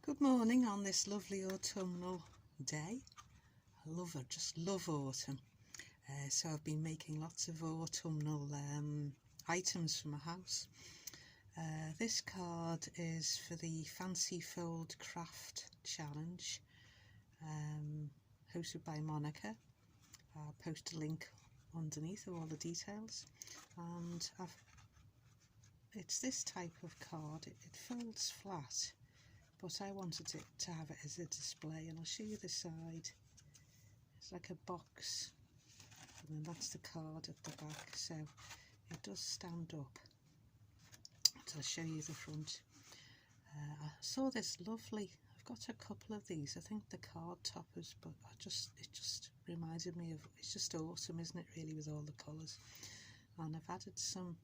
Good morning on this lovely autumnal day. I just love autumn. So I've been making lots of autumnal items for my house. This card is for the Fancy Fold Craft Challenge, hosted by Monica. I'll post a link underneath of all the details. And it's this type of card. It folds flat, but I wanted it to have it as a display, and I'll show you the side. It's like a box, and then that's the card at the back, so it does stand up. So I'll show you the front. I saw this lovely, I've got a couple of these, I think the card toppers, but it just reminded me of, it's just awesome, isn't it, really, with all the colours. And I've added some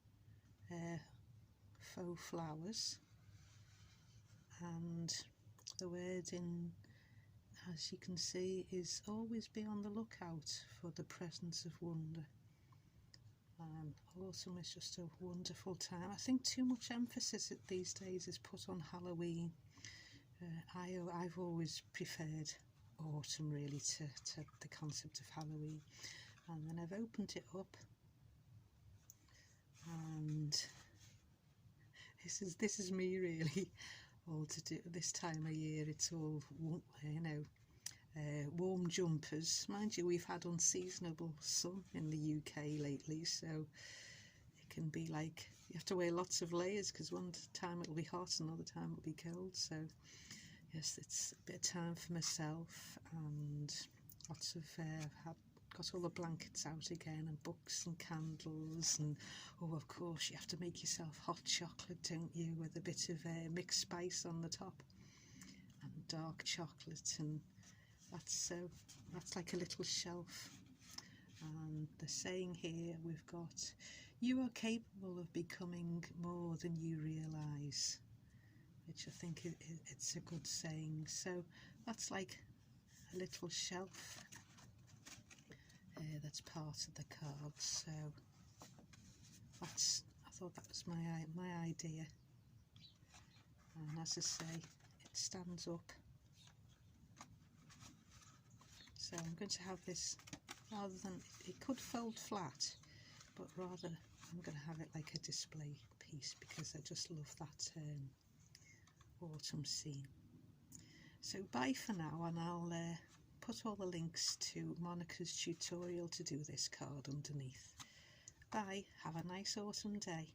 faux flowers, and the wording, as you can see, is always be on the lookout for the presence of wonder. And autumn is just a wonderful time. I think too much emphasis these days is put on Halloween. I've always preferred autumn really to the concept of Halloween. And then I've opened it up, and this is me really. All to do this time of year, it's all, you know, warm jumpers. Mind you, we've had unseasonable sun in the UK lately, so it can be like you have to wear lots of layers, because one time it'll be hot, another time it'll be cold. So yes, it's a bit of time for myself, and lots of got all the blankets out again, and books and candles, and oh, of course you have to make yourself hot chocolate, don't you, with a bit of mixed spice on the top, and dark chocolate, and that's like a little shelf. And the saying here we've got, you are capable of becoming more than you realise, which I think it's a good saying. So that's like a little shelf. That's part of the card, so I thought that was my idea. And as I say, it stands up, so I'm going to have this, rather than, it could fold flat, but rather I'm going to have it like a display piece, because I just love that autumn scene. So bye for now, and I'll put all the links to Monica's tutorial to do this card underneath. Bye, have a nice autumn day.